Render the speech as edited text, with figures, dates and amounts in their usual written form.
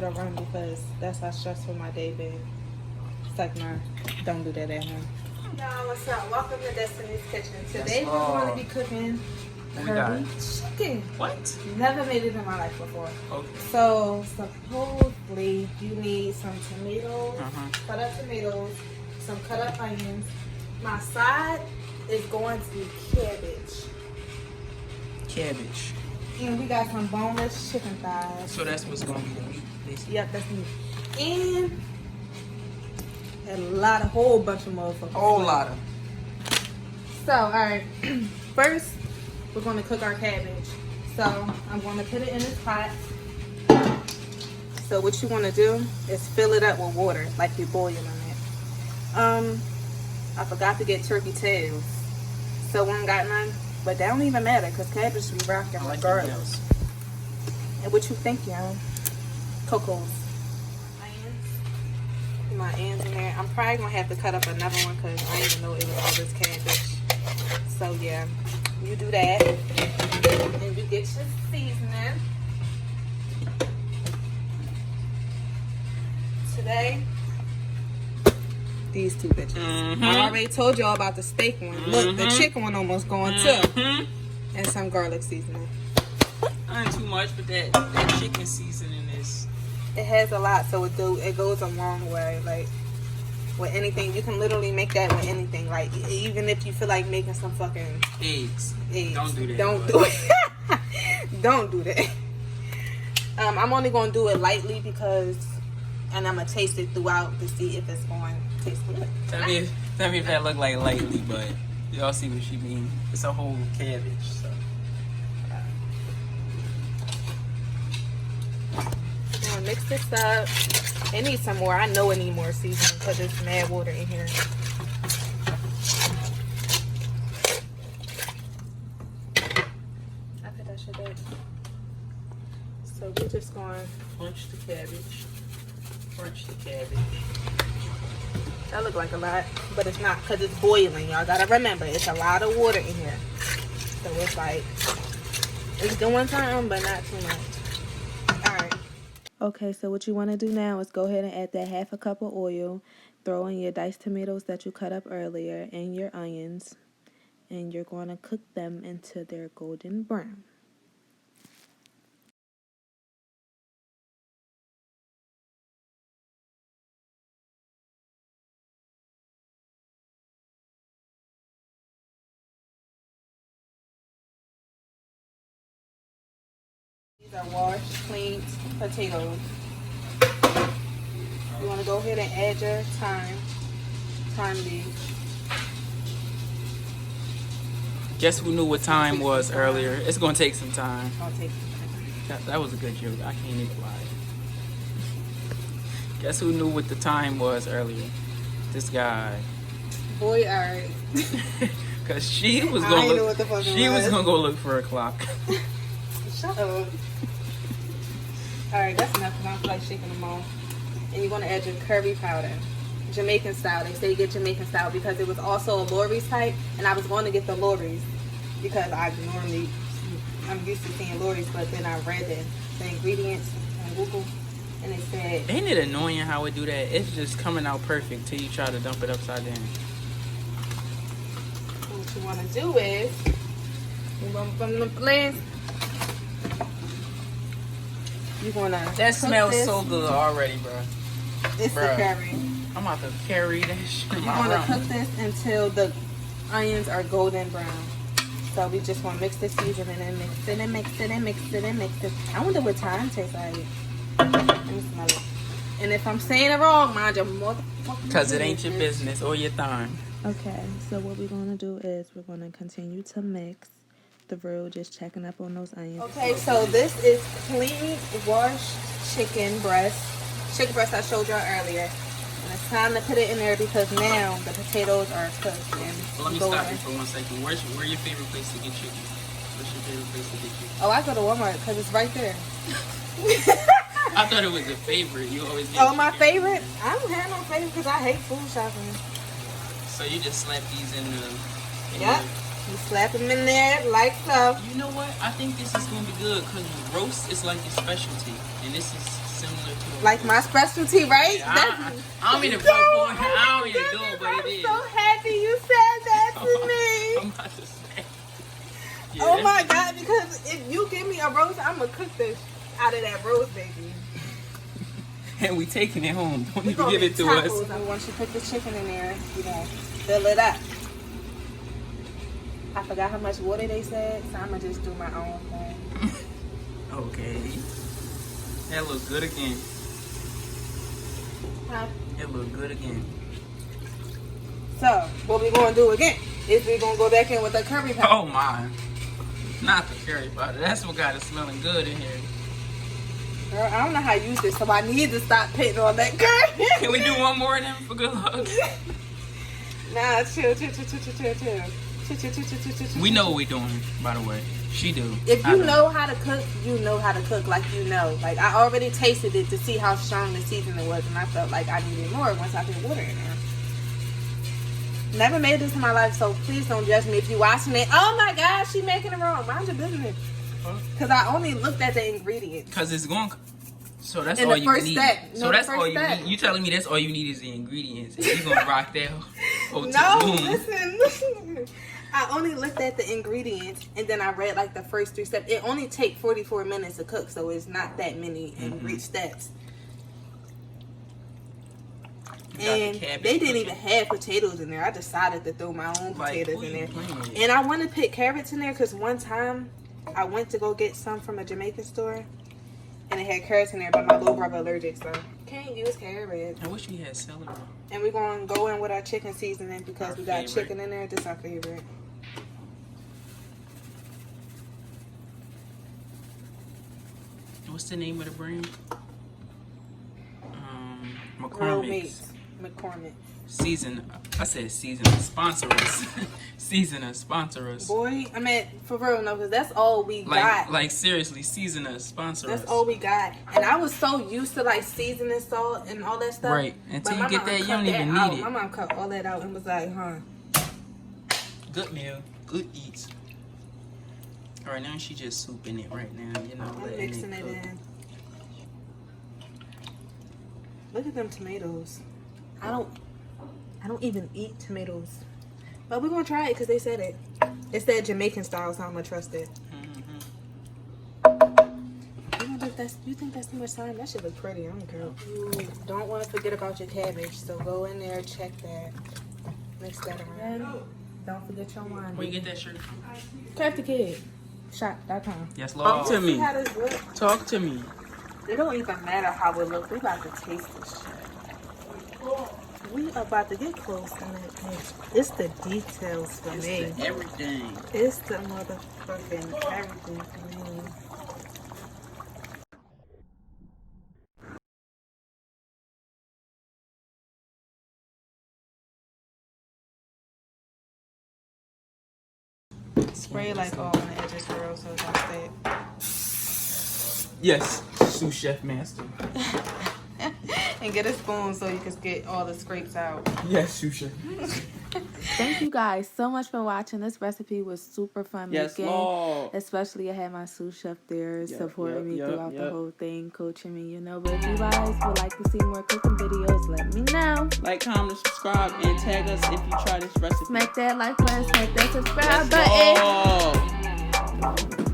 a run because that's how stressful my day been. It's like, nah, don't do that at home. Y'all, what's up? Welcome to Destiny's Kitchen. Today we're going to be cooking curry chicken. What? Never made it in my life before. Okay. So supposedly you need some tomatoes, cut up tomatoes, some cut up onions. My side is going to be cabbage. Cabbage. And we got some boneless chicken thighs. So that's what's going to be the meat, basically? Yep, that's meat. And a whole bunch of motherfuckers. Whole lot of. So, alright. First, we're going to cook our cabbage. So, I'm going to put it in this pot. So, what you want to do is fill it up with water, like you're boiling it. I forgot to get turkey tails. So, we ain't got none. But that don't even matter, because cabbage be rocking regardless. And what you think, y'all? Coco's. My ends in there. I'm probably gonna have to cut up another one because I didn't even know it was all this cabbage. So yeah, you do that, and you get your seasoning. Today, these two bitches. I already told y'all about the steak one. Look, the chicken one almost going too, and some garlic seasoning. Not too much, but that chicken seasoning is. It has a lot, so it goes a long way. Like with anything, you can literally make that with anything. Like even if you feel like making some fucking eggs. Don't do that. Don't do it. Don't do that. I'm only gonna do it lightly and I'm gonna taste it throughout to see if it's going to taste good. Tell me if that look like lightly, but y'all see what she mean. It's a whole cabbage. So. Mix this up. It needs some more. I know it needs more seasoning because there's mad water in here. I put that shit back. So we're just going to Crunch the cabbage. Crunch the cabbage. that look like a lot, but it's not because it's boiling. Y'all gotta remember, it's a lot of water in here. So it's like, it's doing something, but not too much. Alright. Okay, so what you want to do now is go ahead and add that half a cup of oil. Throw in your diced tomatoes that you cut up earlier and your onions. And you're going to cook them until they're golden brown. These are washed, cleaned potatoes. You want to go ahead and add your thyme leaves. Guess who knew what time was earlier? It's gonna take some time. I'll take it. That was a good joke. I can't even lie. Guess who knew what the time was earlier? This guy. Boy, alright. Cause she was gonna look. She was gonna go look for a clock. Shut up. Alright, that's enough because I don't feel like shaking them all. And you're going to add your curry powder. Jamaican style. They say get Jamaican style because it was also a Lori's type. And I was going to get the Lori's because I'm used to seeing Lori's, but then I read the ingredients on Google. And it said... Ain't it annoying how it do that? It's just coming out perfect till you try to dump it upside down. What you want to do is... From the place... You're gonna. That smells so good already, bro. It's the curry. I'm about to carry that shit. You're gonna cook this until the onions are golden brown. So we just wanna mix the seasoning and mix it and mix it and mix it and mix it. I wonder what thyme tastes like. Let me smell it. And if I'm saying it wrong, mind your motherfucking because it ain't your business or your thyme. Okay, so what we're gonna do is we're gonna continue to mix. The road, just checking up on those onions. Okay, so this is clean washed chicken breast I showed y'all earlier. And it's time to put it in there because now the potatoes are cooked. And let me stop you for 1 second. Where's your favorite place to get chicken? What's your favorite place to get chicken? Oh, I go to Walmart because it's right there. I thought it was a favorite. You always get my favorite? I don't have no favorite because I hate food shopping. So you just slap these in the... Yep. You slap them in there like so. You know what? I think this is going to be good because roast is like a specialty. And this is similar to a Like my specialty, right? I don't mean to put I don't mean to do it, but it is. I'm so happy you said that to me. I'm about to say. Yeah, Oh my God, because if you give me a roast, I'm going to cook this out of that roast, baby. And we taking it home. Don't We even gonna give it make to us. tacos. And once you put the chicken in there, you know, fill it up. I forgot how much water they said, so I'm going to just do my own thing. Okay. That looks good again. Huh? It look good again. So, what we going to do again is we going to go back in with the curry powder. Oh my. Not the curry powder. That's what got it smelling good in here. Girl, I don't know how to use this, so I need to stop putting on that curry. Can we do one more of them for good luck? Nah, chill. We know what we're doing, by the way. She do. If you know how to cook, you know how to cook like you know. Like, I already tasted it to see how strong the seasoning was, and I felt like I needed more once I put water in there. Never made this in my life, so please don't judge me if you're watching it. Oh my gosh, she making it wrong. Mind your business. Because I only looked at the ingredients. Because it's going... So that's And all the you first need. step. So No, that's the all first you step. need. You telling me that's all you need is the ingredients. And you gonna rock that whole No, boom. listen. I only looked at the ingredients and then I read like the first 3 steps. It only takes 44 minutes to cook, so it's not that many steps. And they didn't even have potatoes in there. I decided to throw my own potatoes in there. And I want to put carrots in there because one time I went to go get some from a Jamaican store and it had carrots in there, but my little brother allergic, so can't use carrots. I wish we had celery. And we're going to go in with our chicken seasoning because we got favorite. chicken in there. This is our favorite. What's the name of the brand? Real McCormick's. meat. McCormick. Season. I said season. Sponsor us. Season us. Sponsor us. Boy, I mean, for real, no, because that's all we got. Like seriously, season us. Sponsor us. That's all we got. And I was so used to like seasoning salt and all that stuff. Right. Until but you get my that, mom you don't cut even that out. need it. My mom cut all that out and was like, Good meal. Good eats. All right, now she just souping it right now. You know, I'm letting mixing it cook. in. Look at them tomatoes. I don't even eat tomatoes. But we're going to try it because they said it. It's that Jamaican style, so I'm going to trust it. You think that's too much time? That should look pretty. I don't care. You don't want to forget about your cabbage, so go in there, check that. Mix that around. Don't forget your wine. Where you get that shirt from? Craft the Kid. Shop.com. Yes, Lord. Talk to me. See how this look? Talk to me. It don't even matter how it looks. We about to taste this shit. We about to get close in it. It's the details for me. It's the everything. It's the motherfucking everything for me. Spray like all on the edges, girl, so it don't stay. Yes, sous chef master. And get a spoon so you can get all the scrapes out. Yes, sous chef. Thank you guys so much for watching. This recipe was super fun making. Lord. Especially I had my sous chef there supporting me yep, throughout the whole thing, coaching me, you know. But if you guys would like to see more cooking videos, let me know. Like, comment, subscribe, and tag us if you try this recipe. Smack that like button, smack that subscribe Yes, button. Lord.